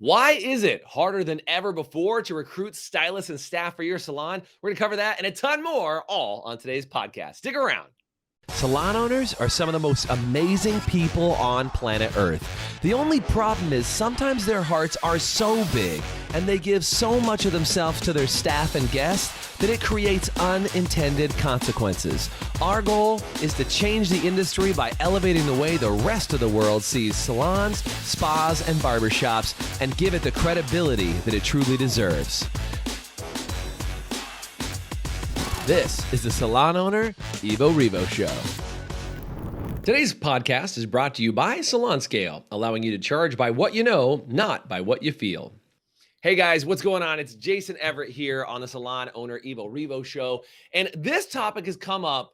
Why is it harder than ever before to recruit stylists and staff for your salon? We're going to cover that and a ton more all on today's podcast. Stick around. Salon owners are some of the most amazing people on planet Earth. The only problem is sometimes their hearts are so big and they give so much of themselves to their staff and guests that it creates unintended consequences. Our goal is to change the industry by elevating the way the rest of the world sees salons, spas, and barbershops and give it the credibility that it truly deserves. This is the Salon Owner Evo Revo Show. Today's podcast is brought to you by Salon Scale, allowing you to charge by what you know, not by what you feel. Hey guys, what's going on? It's Jason Everett here on the Salon Owner Evo Revo Show. And this topic has come up,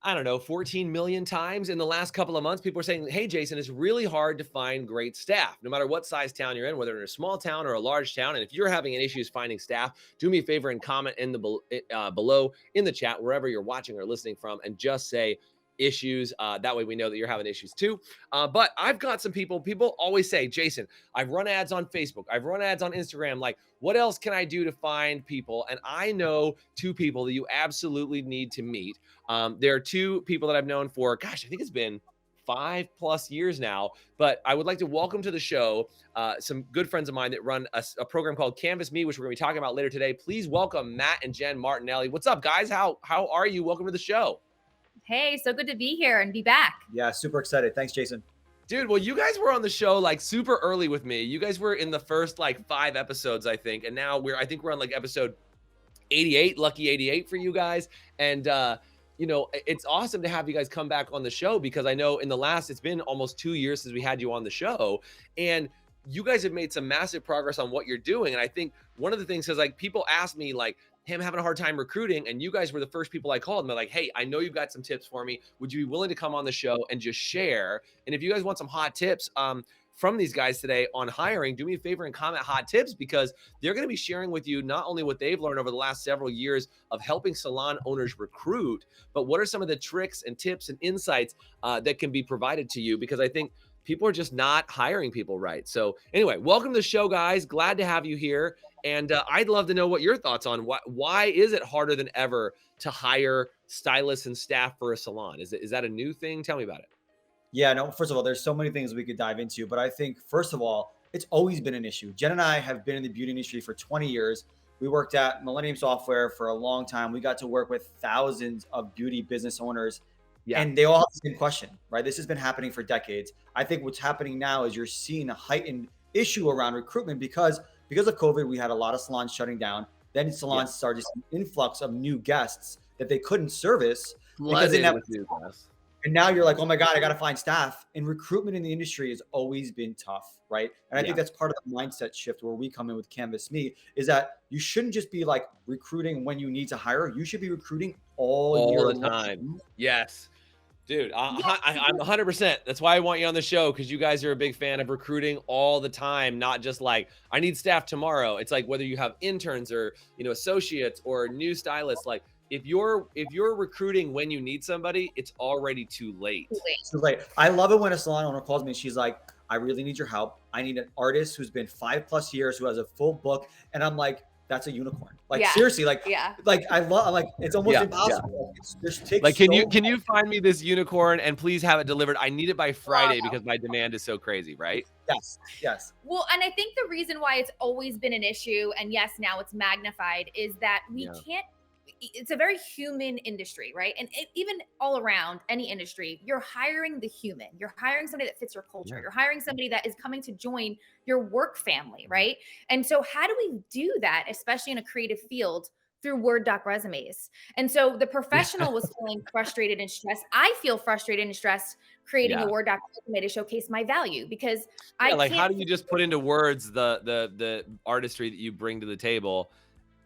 14 million times in the last couple of months. People are saying, hey, Jason, it's really hard to find great staff, no matter what size town you're in, whether in a small town or a large town. And if you're having issues finding staff, do me a favor and comment in the below in the chat, wherever you're watching or listening from, and just say issues. That way we know that you're having issues too. But I've got some people always say, Jason, I've run ads on Facebook. I've run ads on Instagram. Like, what else can I do to find people? And I know two people that you absolutely need to meet. There are two people that I've known for, I think it's been 5+ years now, but I would like to welcome to the show some good friends of mine that run a program called Canvas Me, which we're going to be talking about later today. Please welcome Matt and Jen Martinelli. What's up, guys? How are you? Welcome to the show. Hey, so good to be here and be back. Yeah, super excited. Thanks, Jason. Dude, well, you guys were on the show like super early with me. You guys were in the first like 5 episodes, I think. And now we're on like episode 88, lucky 88 for you guys. And, it's awesome to have you guys come back on the show because I know it's been almost 2 years since we had you on the show. And you guys have made some massive progress on what you're doing. And I think one of the things is like people ask me like, him having a hard time recruiting, and you guys were the first people I called, and they're like, hey, I know you've got some tips for me. Would you be willing to come on the show and just share? And if you guys want some hot tips from these guys today on hiring, do me a favor and comment hot tips, because they're going to be sharing with you not only what they've learned over the last several years of helping salon owners recruit, but what are some of the tricks and tips and insights that can be provided to you, because I think people are just not hiring people right. So anyway, welcome to the show, guys. Glad to have you here. And I'd love to know what your thoughts on why is it harder than ever to hire stylists and staff for a salon? Is that a new thing? Tell me about it. Yeah, no, first of all, there's so many things we could dive into, but I think, first of all, it's always been an issue. Jen and I have been in the beauty industry for 20 years. We worked at Millennium Software for a long time. We got to work with thousands of beauty business owners. Yeah. And they all have the same question, right? This has been happening for decades. I think what's happening now is you're seeing a heightened issue around recruitment because of COVID, we had a lot of salons shutting down. Then salons started an influx of new guests that they couldn't service because they never. And now you're like, oh my God, I got to find staff. And recruitment in the industry has always been tough, right? And I think that's part of the mindset shift where we come in with Canvas Me, is that you shouldn't just be like recruiting when you need to hire. You should be recruiting all year the time. Yes. Dude, I'm 100%. That's why I want you on the show, because you guys are a big fan of recruiting all the time, not just like, I need staff tomorrow. It's like whether you have interns or, associates or new stylists, like if you're recruiting when you need somebody, it's already too late. Too late. I love it when a salon owner calls me and she's like, I really need your help. I need an artist who's been 5+ years, who has a full book. And I'm like, that's a unicorn. Like, seriously, like I love, like, it's almost impossible. Yeah. Like, can you find me this unicorn and please have it delivered? I need it by Friday because my demand is so crazy, right? Yes. Well, and I think the reason why it's always been an issue, and yes, now it's magnified, is that we can't. It's a very human industry, right? And even all around any industry, you're hiring the human. You're hiring somebody that fits your culture. Yeah. You're hiring somebody that is coming to join your work family, right? And so how do we do that, especially in a creative field, through Word doc resumes? And so the professional was feeling frustrated and stressed. I feel frustrated and stressed creating a Word doc resume to showcase my value, because how do you just put into words the artistry that you bring to the table?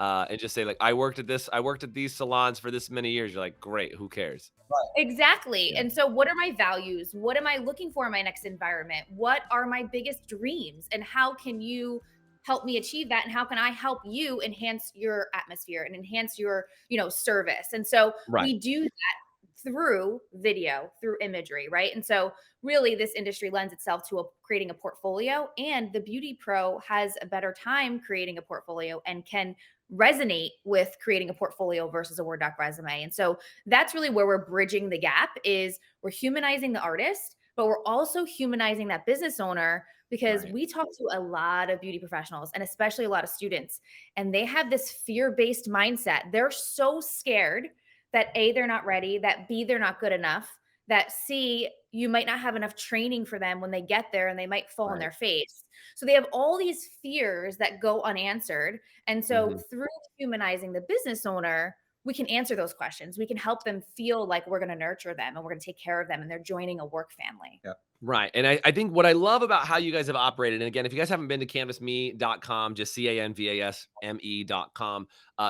And just say like, I worked at these salons for this many years. You're like, great, who cares? Exactly. Yeah. And so what are my values? What am I looking for in my next environment? What are my biggest dreams? And how can you help me achieve that? And how can I help you enhance your atmosphere and enhance your, service? And so we do that through video, through imagery, right? And so really this industry lends itself to creating a portfolio, and the beauty pro has a better time creating a portfolio and can resonate with creating a portfolio versus a Word doc resume. And so that's really where we're bridging the gap, is we're humanizing the artist, but we're also humanizing that business owner, because Right. we talk to a lot of beauty professionals and especially a lot of students, and they have this fear-based mindset. They're so scared that A, they're not ready, that B, they're not good enough, that C, you might not have enough training for them when they get there and they might fall on Right. their face. So they have all these fears that go unanswered. And so Mhm. through humanizing the business owner, we can answer those questions. We can help them feel like we're going to nurture them and we're going to take care of them and they're joining a work family. Yeah. Right. And I think what I love about how you guys have operated, and again, if you guys haven't been to canvasme.com, just canvasme.com,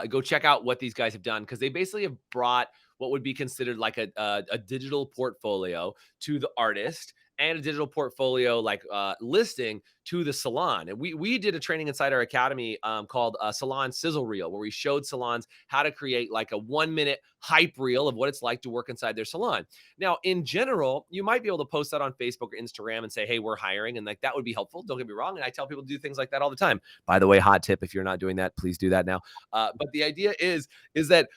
go check out what these guys have done, because they basically have brought what would be considered like a digital portfolio to the artist, and a digital portfolio like listing to the salon. And we did a training inside our academy called Salon Sizzle Reel, where we showed salons how to create like a 1 minute hype reel of what it's like to work inside their salon. Now, in general, you might be able to post that on Facebook or Instagram and say, hey, we're hiring. And like that would be helpful. Don't get me wrong. And I tell people to do things like that all the time. By the way, hot tip, if you're not doing that, please do that now. But the idea is that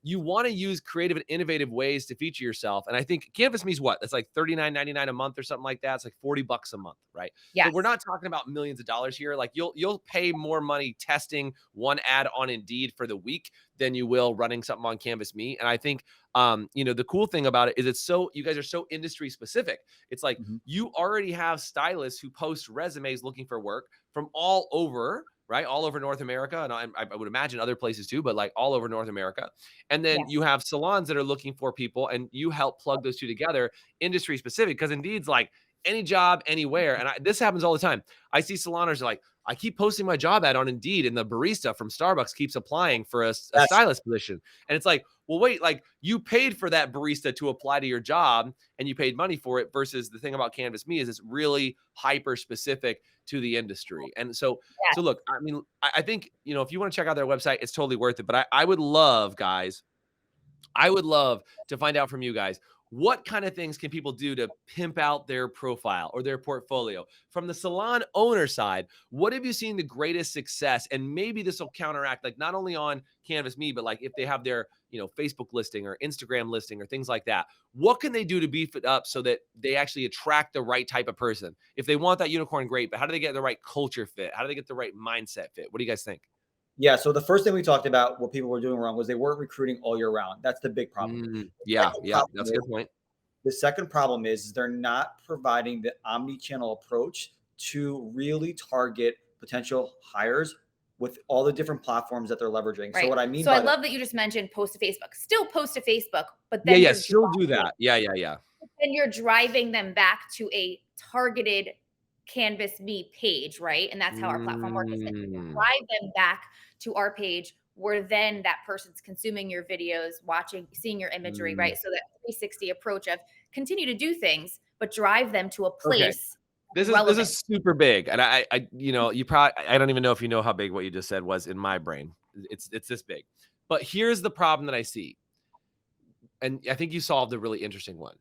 you want to use creative and innovative ways to feature yourself. And I think Canvas Me is what? That's like $39.99 a month or something like that. It's like $40 a month, right? So Yes. we're not talking about millions of dollars here. Like you'll pay more money testing one ad on Indeed for the week than you will running something on Canvas Me. And I think the cool thing about it is you guys are so industry specific. It's like Mhm. you already have stylists who post resumes looking for work from all over, right? All over North America. And I would imagine other places too, but like all over North America. And then you Yes. have salons that are looking for people, and you help plug those two together, industry specific, because Indeed's like any job, anywhere. And this happens all the time. I see saloners like, I keep posting my job ad on Indeed, and the barista from Starbucks keeps applying for a That's stylist position. And it's like, well, wait, like you paid for that barista to apply to your job and you paid money for it, versus the thing about Canvas Me is it's really hyper specific to the industry. And so Yes. look, I mean, I think, if you want to check out their website, it's totally worth it. But I would love, guys, I would love to find out from you guys, what kind of things can people do to pimp out their profile or their portfolio? From the salon owner side, what have you seen the greatest success? And maybe this will counteract, like not only on Canvas Me, but like if they have their, Facebook listing or Instagram listing or things like that, what can they do to beef it up so that they actually attract the right type of person? If they want that unicorn, great, but how do they get the right culture fit? How do they get the right mindset fit? What do you guys think? Yeah. So the first thing we talked about, what people were doing wrong, was they weren't recruiting all year round. That's the big problem. The Yeah, second yeah, problem that's a is, good point. they're not providing the omni-channel approach to really target potential hires with all the different platforms that they're leveraging. So Right. what I mean So I by that, love that you just mentioned post to Facebook. Still post to Facebook, but Yeah, then yeah, you're still do driving that. Yeah, yeah, yeah. then you're driving them back to a targeted Canvas Me page, right? And that's how our platform works, is that you Mm. drive them back to our page, where then that person's consuming your videos, watching, seeing your imagery, Mm. right? So that 360 approach of continue to do things, but drive them to a Okay. place This relevant. is super big, and you probably, I don't even know if you know how big what you just said was in my brain. It's this big. But here's the problem that I see, and I think you solved a really interesting one.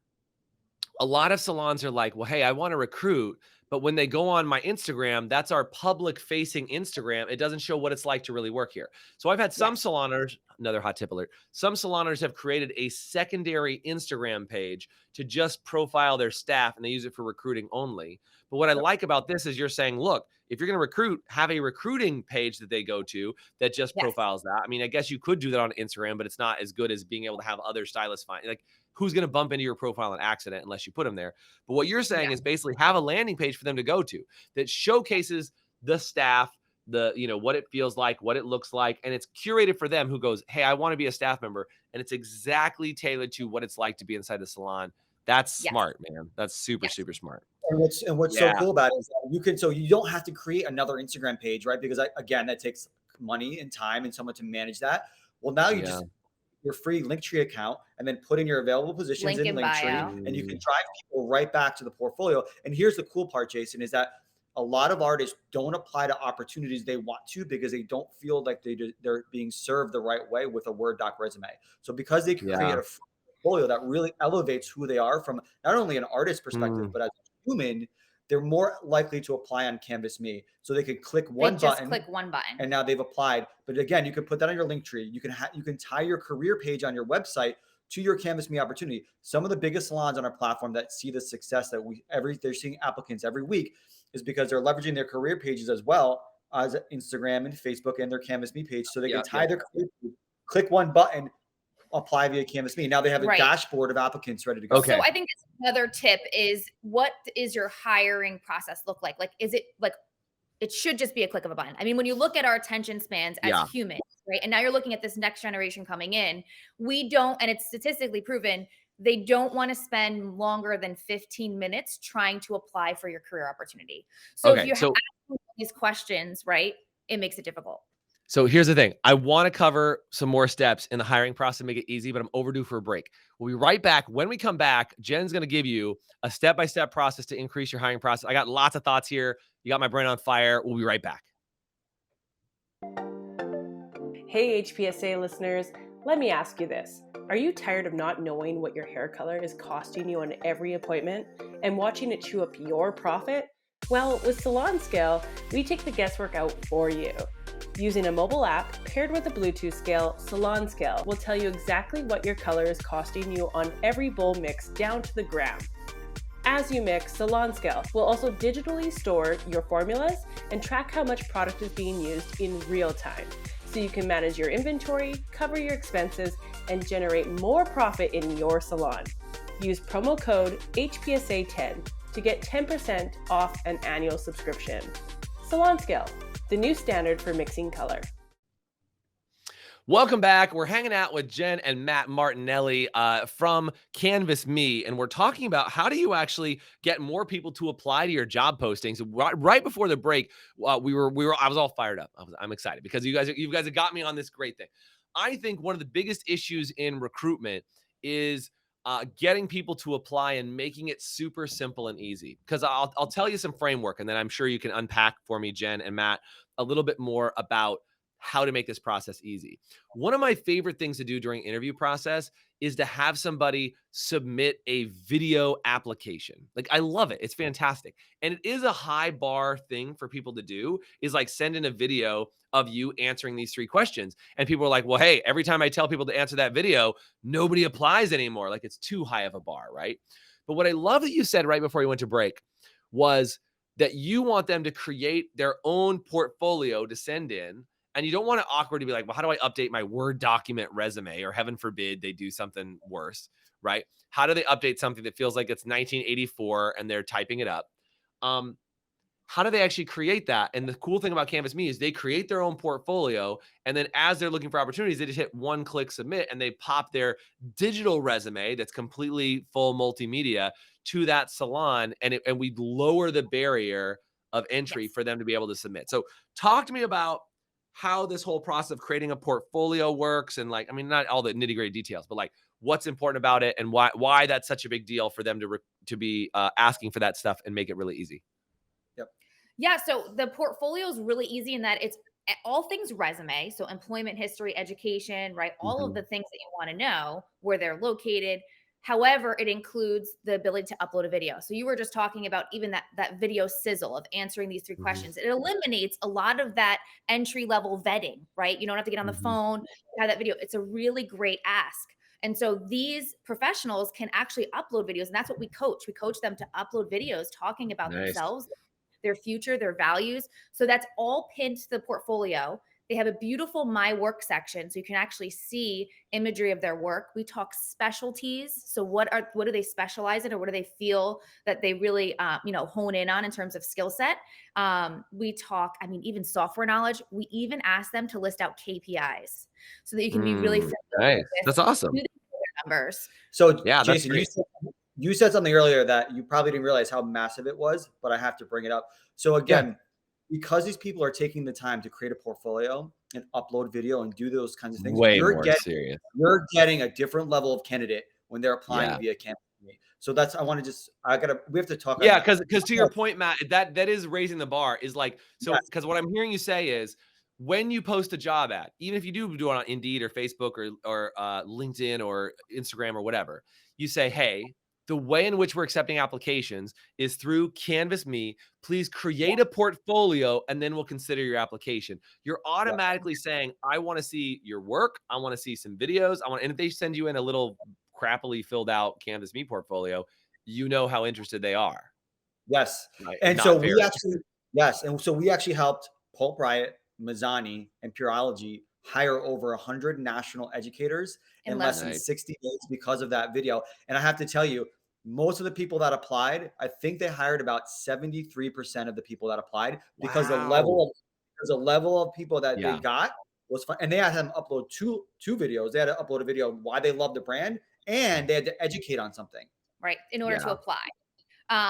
A lot of salons are like, well, hey, I want to recruit. But when they go on my Instagram, that's our public facing Instagram. It doesn't show what it's like to really work here. So I've had some Yes. saloners, another hot tip alert, some saloners have created a secondary Instagram page to just profile their staff, and they use it for recruiting only. But what I yep, like about this is you're saying, look, if you're going to recruit, have a recruiting page that they go to that just Yes. profiles that. I mean, I guess you could do that on Instagram, but it's not as good as being able to have other stylists find. Like, who's going to bump into your profile on accident unless you put them there? But what you're saying Yeah. is basically have a landing page for them to go to that showcases the staff, what it feels like, what it looks like, and it's curated for them, who goes, hey, I want to be a staff member, and it's exactly tailored to what it's like to be inside the salon. That's Yes. smart, man. That's super, Yes. super smart. and what's so Yeah. cool about it is that you don't have to create another Instagram page, right? Because again, that takes money and time and someone to manage that. Well, now you Yeah. just your free Linktree account and then put in your available positions Link in in Linktree, bio. and you can Mm. drive people right back to the portfolio. And here's the cool part, Jason, is that a lot of artists don't apply to opportunities they want to because they don't feel like they're being served the right way with a Word doc resume. So because they can create Yeah. a portfolio that really elevates who they are from not only an artist perspective, but as a human, they're more likely to apply on Canvas Me. So they could click one button. Click one button. And now they've applied. But again, you can put that on your link tree. You can tie your career page on your website to your Canvas Me opportunity. Some of the biggest salons on our platform that see the success that they're seeing applicants every week is because they're leveraging their career pages as well as Instagram and Facebook and their Canvas Me page. So they can tie their career page, click one button, apply via Canvas Me. Now they have a dashboard of applicants ready to go. Okay. So I think another tip is, what is your hiring process look like? Like, is it like, it should just be a click of a button. I mean, when you look at our attention spans as humans, right? And now you're looking at this next generation coming in, we don't, and it's statistically proven, they don't want to spend longer than 15 minutes trying to apply for your career opportunity. So if you have these questions, right, it makes it difficult. So here's the thing. I want to cover some more steps in the hiring process to make it easy, but I'm overdue for a break. We'll be right back. When we come back, Jen's going to give you a step-by-step process to increase your hiring process. I got lots of thoughts here. You got my brain on fire. We'll be right back. Hey, HPSA listeners, let me ask you this. Are you tired of not knowing what your hair color is costing you on every appointment and watching it chew up your profit? Well, with Salon Scale, we take the guesswork out for you. Using a mobile app paired with a Bluetooth scale, Salon Scale will tell you exactly what your color is costing you on every bowl mix down to the gram. As you mix, Salon Scale will also digitally store your formulas and track how much product is being used in real time, so you can manage your inventory, cover your expenses, and generate more profit in your salon. Use promo code HPSA10 to get 10% off an annual subscription. Salon Scale, the new standard for mixing color. Welcome back. We're hanging out with Jen and Matt Martinelli from Canvas Me, and we're talking about how do you actually get more people to apply to your job postings. Right before the break, I was all fired up. I'm excited because you guys have got me on this great thing. I think one of the biggest issues in recruitment is getting people to apply and making it super simple and easy. Because I'll tell you some framework, and then I'm sure you can unpack for me, Jen and Matt, a little bit more about how to make this process easy. One of my favorite things to do during interview process is to have somebody submit a video application. Like, I love it. It's fantastic. And it is a high bar thing for people to do, is like send in a video of you answering these 3 questions. And people are like, well, hey, every time I tell people to answer that video, nobody applies anymore. Like, it's too high of a bar, right? But what I love that you said right before you went to break was that you want them to create their own portfolio to send in. And you don't want it awkward to be like, well, how do I update my Word document resume? Or heaven forbid they do something worse, right? How do they update something that feels like it's 1984 and they're typing it up? How do they actually create that? And the cool thing about Canvas Me is they create their own portfolio. And then as they're looking for opportunities, they just hit one click submit and they pop their digital resume that's completely full multimedia to that salon. And we lower the barrier of entry for them to be able to submit. So talk to me about how this whole process of creating a portfolio works. And like, I mean, not all the nitty gritty details, but like what's important about it and why that's such a big deal for them to be asking for that stuff and make it really easy. Yep. Yeah. So the portfolio is really easy in that it's all things resume. So employment history, education, right? All of the things that you want to know, where they're located. However, it includes the ability to upload a video. So you were just talking about even that video sizzle of answering these 3 questions. It eliminates a lot of that entry level vetting, right? You don't have to get on the phone, have that video. It's a really great ask. And so these professionals can actually upload videos. And that's what we coach. We coach them to upload videos talking about themselves, their future, their values. So that's all pinned to the portfolio. They have a beautiful My Work section, so you can actually see imagery of their work. We talk specialties. So what do they specialize in, or what do they feel that they really hone in on in terms of skill set? We talk, I mean, even software knowledge. We even ask them to list out KPIs so that you can be really nice. That's awesome. Numbers. So yeah, Jason, you said something earlier that you probably didn't realize how massive it was, but I have to bring it up. So again, because these people are taking the time to create a portfolio and upload video and do those kinds of things, serious. You're getting a different level of candidate when they're applying via Canvas. So we have to talk. Yeah, because to your point, Matt, that is raising the bar. Is like, so because what I'm hearing you say is when you post a job ad, even if you do it on Indeed or Facebook or LinkedIn or Instagram or whatever, you say, "Hey, the way in which we're accepting applications is through Canvas Me. Please create a portfolio, and then we'll consider your application." You're Yeah. automatically saying, "I want to see your work. I want to see some videos. And if they send you in a little crappily filled out Canvas Me portfolio, you know how interested they are, Yes. right? And And so not we very. actually, yes. And so we actually helped Pulp Riot, Mazzani, and Purology hire over 100 national educators In in less less than than Nice. 60 days because of that video. And I have to tell you, most of the people that applied, I think they hired about 73% of the people that applied because Wow. the level of people that they Yeah, got was fun. And they had them upload two videos. They had to upload a video of why they love the brand and they had to educate on something. right in order to yeah, apply.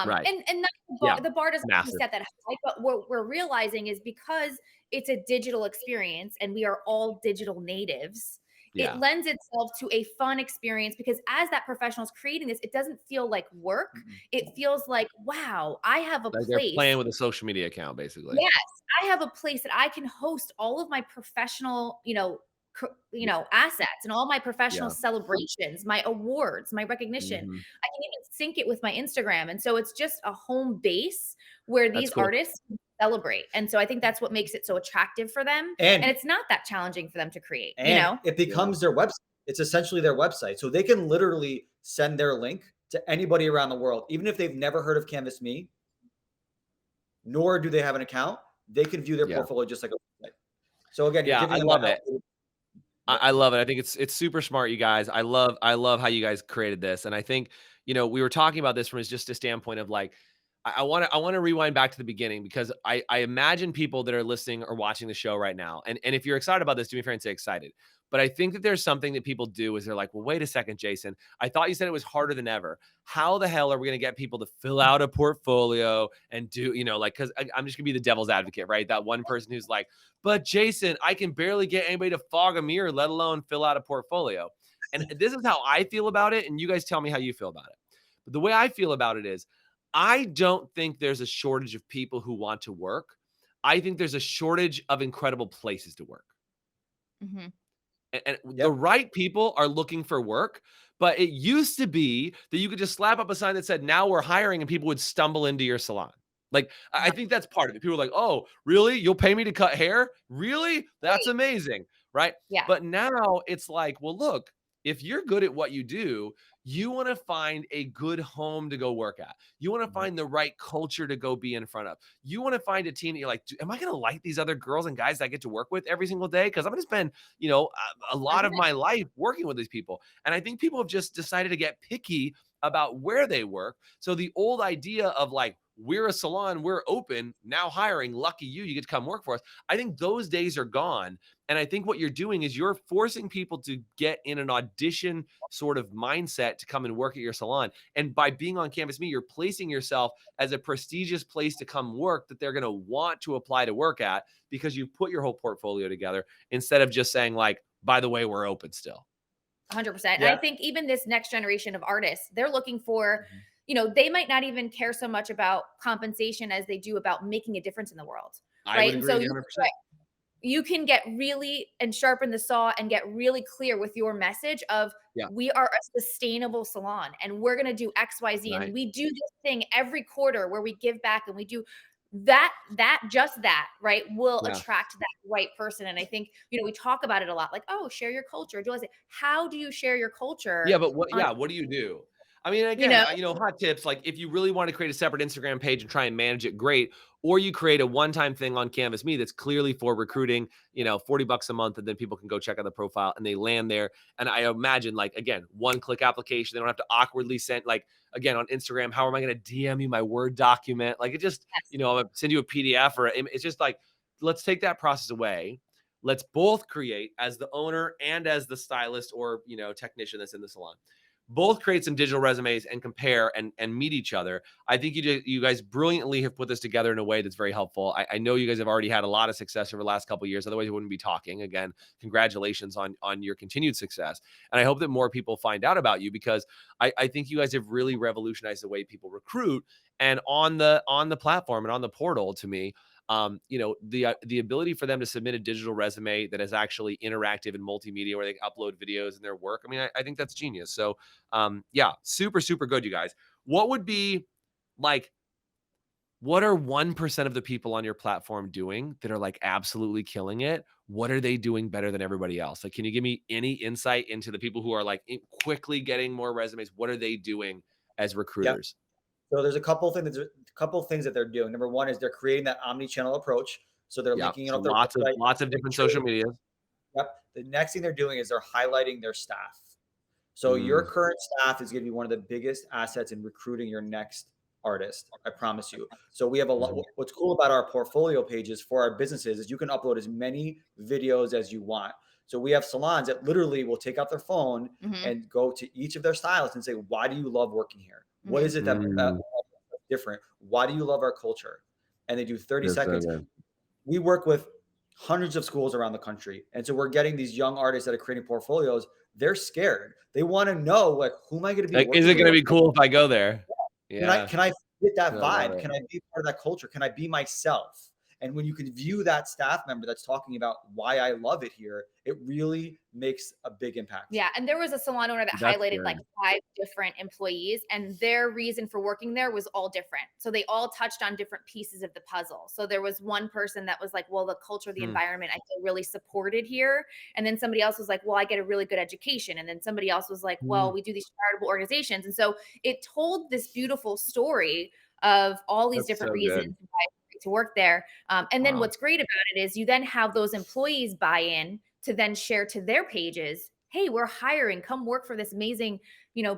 right. And not Yeah, the bar doesn't have to be massive. set that high, but what we're realizing is because it's a digital experience and we are all digital natives, it Yeah. lends itself to a fun experience because as that professional is creating this, it doesn't feel like work. Mm-mm. It feels like, wow, I have a Like they're place. playing with a social media account, basically. Yes, I have a place that I can host all of my professional, Yeah, assets and all my professional yeah. celebrations, my awards, my recognition. Mhm. I can even sync it with my Instagram, and so it's just a home base where That's these cool. artists can celebrate, and so I think that's what makes it so attractive for them, and And it's not that challenging for them to create, you and know? it Yeah, becomes their website. It's essentially their website. So they can literally send their link to anybody around the world, even if they've never heard of Canvas Me, nor do they have an account, they can view their yeah. portfolio just like a website. So again, you're Yeah, I giving them that love it. Yep. I love it. I think it's super smart, you guys. I love how you guys created this, and I think we were talking about this from just a standpoint of like, I want to rewind back to the beginning because I imagine people that are listening or watching the show right now, and if you're excited about this, do me a favor and say excited. But I think that there's something that people do is they're like, well, wait a second, Jason. I thought you said it was harder than ever. How the hell are we going to get people to fill out a portfolio and do, like, because I'm just gonna be the devil's advocate, right? That one person who's like, but Jason, I can barely get anybody to fog a mirror, let alone fill out a portfolio. And this is how I feel about it. And you guys tell me how you feel about it. But the way I feel about it is I don't think there's a shortage of people who want to work. I think there's a shortage of incredible places to work. Mhm. And the Yep. right people are looking for work. But it used to be that you could just slap up a sign that said, now we're hiring, and people would stumble into your salon. Like, I think that's part of it. People are like, oh, really? You'll pay me to cut hair? Really? That's Right. amazing. Right. Yeah. But now it's like, well, look, if you're good at what you do, you want to find a good home to go work at. You want to Mhm. find the right culture to go be in front of. You want to find a team that you're like, am I going to like these other girls and guys that I get to work with every single day? Because I'm going to spend, a lot of 100%. my life working with these people. And I think people have just decided to get picky about where they work. So the old idea of like, we're a salon, we're open, now hiring, lucky you get to come work for us. I think those days are gone. And I think what you're doing is you're forcing people to get in an audition sort of mindset to come and work at your salon. And by being on Canvas Me, you're placing yourself as a prestigious place to come work that they're going to want to apply to work at because you put your whole portfolio together instead of just saying like, by the way, we're open still. 100%. And I Yeah. think even this next generation of artists, they're looking for, Mhm. they might not even care so much about compensation as they do about making a difference in the world. I Right. would And agree so with you 100%. you can get really and sharpen the saw and get really clear with your message of Yeah. we are a sustainable salon and we're going to do XYZ. And Right. we do this thing every quarter where we give back and we do that, right, will Yeah. attract that right person. And I think, we talk about it a lot, like, oh, share your culture. Do I say, how do you share your culture Yeah, but on, what do you do? I mean, you again, know, hot tips, like if you really want to create a separate Instagram page and try and manage it, great. Or you create a one-time thing on Canvas Me that's clearly for recruiting, $40 a month, and then people can go check out the profile and they land there. And I imagine, like, again, one-click application. They don't have to awkwardly send, like, again, on Instagram, how am I going to DM you my Word document? Like, it just, yes, I'm gonna send you a PDF it's just like, let's take that process away. Let's both create as the owner and as the stylist or, technician that's in the salon. Both create some digital resumes and compare and meet each other. I think you guys brilliantly have put this together in a way that's very helpful. I know you guys have already had a lot of success over the last couple of years. Otherwise, we wouldn't be talking. Again, congratulations on your continued success. And I hope that more people find out about you because I think you guys have really revolutionized the way people recruit. And on the platform and on the portal, to me, The ability for them to submit a digital resume that is actually interactive and multimedia where they upload videos and their work. I mean, I think that's genius. So yeah, super, super good, you guys. What would be like, what are 1% of the people on your platform doing that are like absolutely killing it? What are they doing better than everybody else? Like, can you give me any insight into the people who are like quickly getting more resumes? What are they doing as Yep. recruiters? So there's a couple things that they're doing. Number one is they're creating that omni-channel approach. So they're Yeah. linking it So up their lots of website. lots of Make different sure. social medias. Yep. The next thing they're doing is they're highlighting their staff. So your Mm, current staff is going to be one of the biggest assets in recruiting your next artist. I promise you. So we have a lot. mhm. What's cool about our portfolio pages for our businesses is you can upload as many videos as you want. So we have salons that literally will take out their phone Hmm. and go to each of their stylists and say, "Why do you love working here? What Hmm. is it that Mm, different? Why do you love our culture?" And they do 30 that's so seconds. good. We work with hundreds of schools around the country. And so we're getting these young artists that are creating portfolios. They're scared. They want to know, like, who am I going to be Like, is working it with? gonna be cool if I go there? Yeah, Can I get I that love vibe? it. Can I be part of that culture? Can I be myself? And when you can view that staff member that's talking about why I love it here, it really makes a big impact. Yeah, and there was a salon owner that That's highlighted like good. 5 different employees, and their reason for working there was all different. So they all touched on different pieces of the puzzle. So there was one person that was like, "Well, the culture, the Hmm, environment, I feel really supported here." And then somebody else was like, "Well, I get a really good education." And then somebody else was like, mm, "Well, we do these charitable organizations." And so it told this beautiful story of all these that's different so reasons good. why to work there. And then Wow. what's great about it is you then have those employees buy in to then share to their pages, "Hey, we're hiring, come work for this amazing,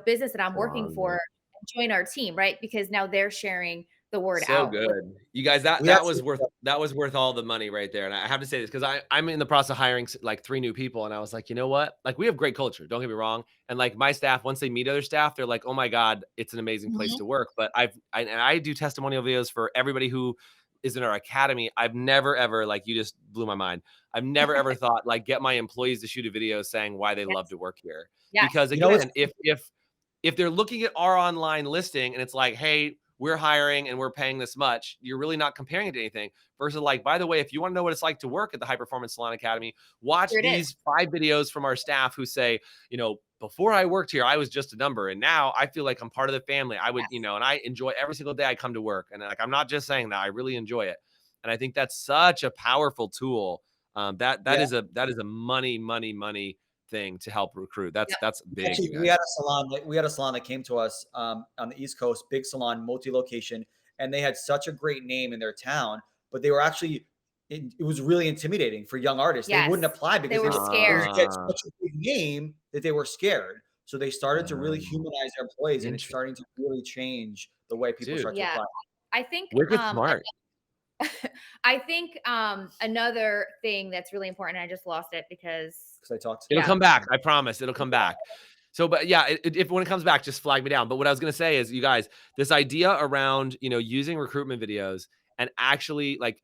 business that I'm working Salon, yeah. for and join our team," right? Because now they're sharing the word So out with. good. You guys, that We that was actually, worth all the money right there. And I have to say this because I'm in the process of hiring like 3 new people, and I was like, you know what? Like, we have great culture. Don't get me wrong. And like my staff, once they meet other staff, they're like, oh my god, it's an amazing place Mhm. to work. But I do testimonial videos for everybody who is in our academy. I've never ever, like, you just blew my mind. I've never ever thought like get my employees to shoot a video saying why they love Yes. to work here. Yes. Because it's again, if they're looking at our online listing and it's like, hey, we're hiring and we're paying this much, you're really not comparing it to anything. Versus, like, by the way, if you want to know what it's like to work at the High Performance Salon Academy, watch Here it is. these 5 videos from our staff who say, before I worked here, I was just a number. And now I feel like I'm part of the family. I would, Yes. and I enjoy every single day I come to work. And like, I'm not just saying that, I really enjoy it. And I think that's such a powerful tool. That that yeah. is a that is a money thing to help recruit. That's big, Actually, you guys. we had a salon that came to us on the East Coast, big salon, multi-location, and they had such a great name in their town, but they were actually it was really intimidating for young artists. They wouldn't Yes. apply They because were they would scared. get Ah, such a big name that they were scared. So they started to really um, humanize their employees, and it's interesting. starting to really change the way people Dude, start to Yeah. apply. I think, wicked smart. I think, another thing that's really important, I just lost it because Because I talked. It'll yeah. come back. I promise. It'll come back. So, but yeah, if when it comes back, just flag me down. But what I was gonna say is, you guys, this idea around using recruitment videos and actually like,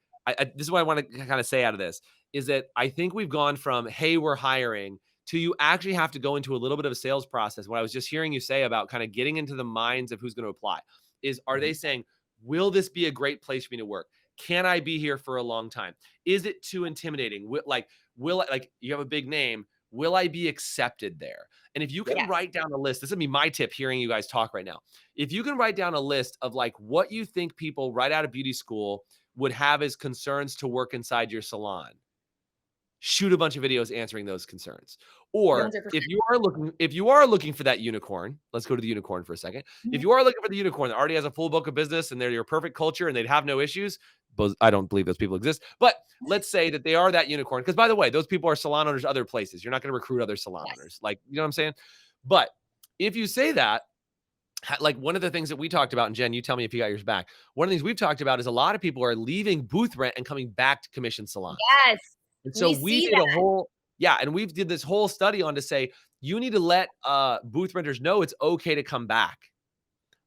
this is what I want to kind of say out of this is that I think we've gone from hey, we're hiring to you actually have to go into a little bit of a sales process. What I was just hearing you say about kind of getting into the minds of who's going to apply is, are they Mhm. saying, will this be a great place for me to work? Can I be here for a long time? Is it too intimidating? Will like you have a big name? Will I be accepted there? And if you Yep. can Yes. write down a list, this would be my tip hearing you guys talk right now. If you can write down a list of like what you think people right out of beauty school would have as concerns to work inside your salon, shoot a bunch of videos answering those concerns. Or 100%. if you are looking for that unicorn, let's go to the unicorn for a second. If Mhm. you are looking for the unicorn that already has a full book of business and they're your perfect culture and they'd have no issues, but I don't believe those people exist. But let's say that they are that unicorn. Because by the way, those people are salon owners other places. You're not going to recruit other salon Yes. owners. Like, you know what I'm saying? But if you say that, like one of the things that we talked about, and Jen, you tell me if you got yours back. One of the things we've talked about is a lot of people are leaving booth rent and coming back to commission salons. Yes. And so We we see did a that. whole yeah, and we've did this whole study on to say, you need to let, booth renters know it's okay to come back.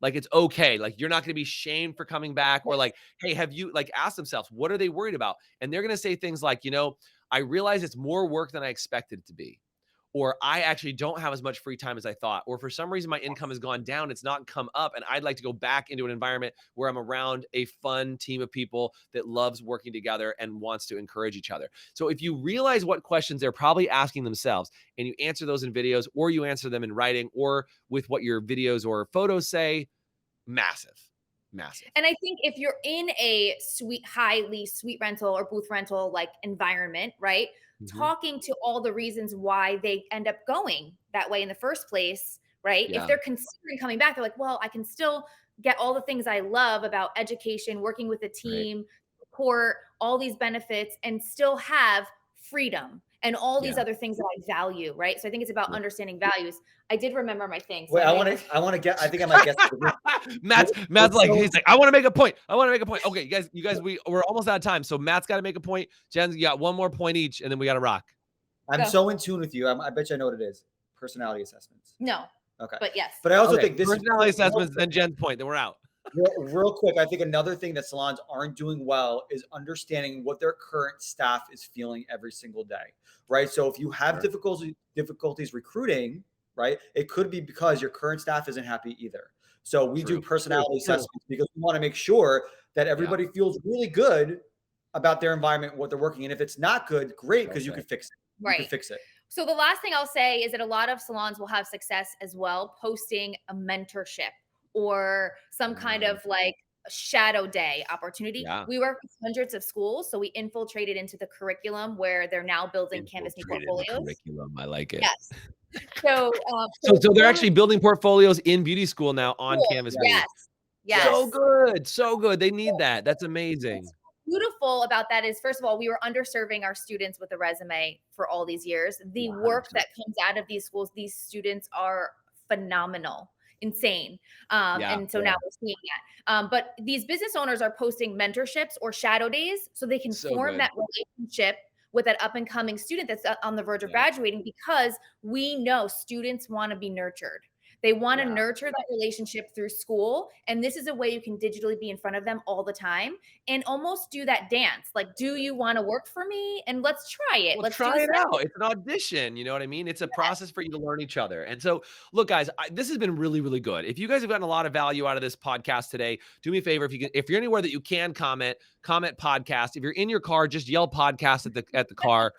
Like, it's okay. Like, you're not gonna be shamed for coming back or Yes. like, "Hey, have you" like, ask themselves, what are they worried about? And they're gonna say things like, "I realize it's more work than I expected it to be." or I actually don't have as much free time as I thought, or for some reason my income has gone down, it's not come up, and I'd like to go back into an environment where I'm around a fun team of people that loves working together and wants to encourage each other. So if you realize what questions they're probably asking themselves and you answer those in videos, or you answer them in writing, or with what your videos or photos say, massive. And I think if you're in a highly suite rental or booth rental like environment, right? Talking to all the reasons why they end up going that way in the first place, right? Yeah. If they're considering coming back, they're like, well, I can still get all the things I love about education, working with a team, support, all these benefits, and still have freedom and all these other things that I value, right? So I think it's about understanding values. I did remember my thing. So Wait, I want to get. I think I might guess. Matt's like, he's like, I want to make a point. Okay, you guys, we're almost out of time. So Matt's got to make a point. Jen's got one more point each, and then we got to rock. I'm so in tune with you. I bet you I know what it is. Personality assessments. No. Okay. But yes. But I also think this personality assessments, then Jen's point, then we're out. Real quick, I think another thing that salons aren't doing well is understanding what their current staff is feeling every single day, right? So if you have difficulties recruiting, right, it could be because your current staff isn't happy either. So we do personality assessments because we want to make sure that everybody feels really good about their environment, what they're working in. If it's not good, great, because you can fix it. Right. You can fix it. So the last thing I'll say is that a lot of salons will have success as well posting a mentorship or some kind of like shadow day opportunity. We work with hundreds of schools, so we infiltrated into the curriculum where they're now building Canvas Me portfolios. Curriculum, I like it. Yes. So they're actually building portfolios in beauty school now on Canvas Me. Yes. So good. They need that. That's amazing. What's beautiful about that is, first of all, we were underserving our students with a resume for all these years. The work that comes out of these schools, these students are phenomenal. Insane. And so now we're seeing that. But these business owners are posting mentorships or shadow days so they can form that relationship with that up and coming student that's on the verge of graduating, because we know students want to be nurtured. They want to nurture that relationship through school. And this is a way you can digitally be in front of them all the time and almost do that dance. Like, do you want to work for me? And let's try it. Let's try it out. It's an audition. You know what I mean? It's a process for you to learn each other. And so, look, guys, this has been really, really good. If you guys have gotten a lot of value out of this podcast today, do me a favor. If you're anywhere that you can comment podcast. If you're in your car, just yell podcast at the car.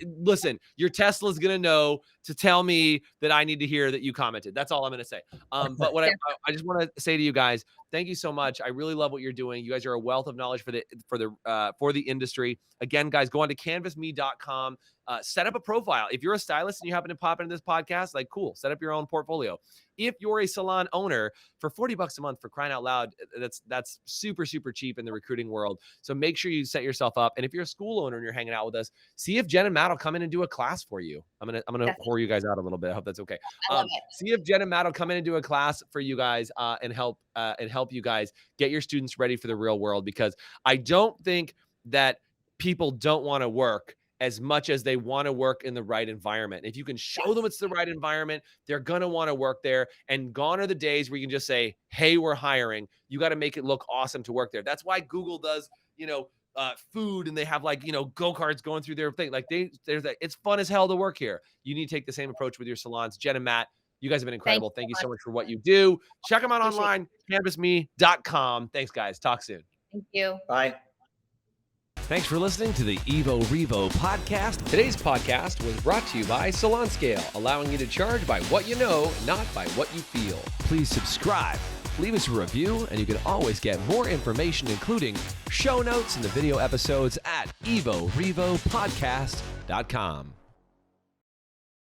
Listen, your Tesla's going to know to tell me that I need to hear that you commented. That's all I'm going to say. But what I just want to say to you guys, thank you so much. I really love what you're doing. You guys are a wealth of knowledge for the industry. Again, guys, go on to canvasme.com. Set up a profile. If you're a stylist and you happen to pop into this podcast, like, cool, set up your own portfolio. If you're a salon owner, for $40 a month, for crying out loud, that's super, super cheap in the recruiting world. So make sure you set yourself up. And if you're a school owner and you're hanging out with us, see if Jen and Matt will come in and do a class for you. I'm gonna whore you guys out a little bit. I hope that's okay. See if Jen and Matt will come in and do a class for you guys and help you guys get your students ready for the real world, because I don't think that people don't want to work as much as they want to work in the right environment. If you can show them it's the right environment, they're going to want to work there. And gone are the days where you can just say, hey, we're hiring. You got to make it look awesome to work there. That's why Google does, food, and they have go-karts going through their thing. Like it's fun as hell to work here. You need to take the same approach with your salons. Jen and Matt, you guys have been incredible. Thank you so much for what you do. Check them out online, canvasme.com. Thanks, guys. Talk soon. Thank you. Bye. Thanks for listening to the Evo Revo podcast. Today's podcast was brought to you by Salon Scale, allowing you to charge by what you know, not by what you feel. Please subscribe, leave us a review, and you can always get more information, including show notes and the video episodes at evorevopodcast.com.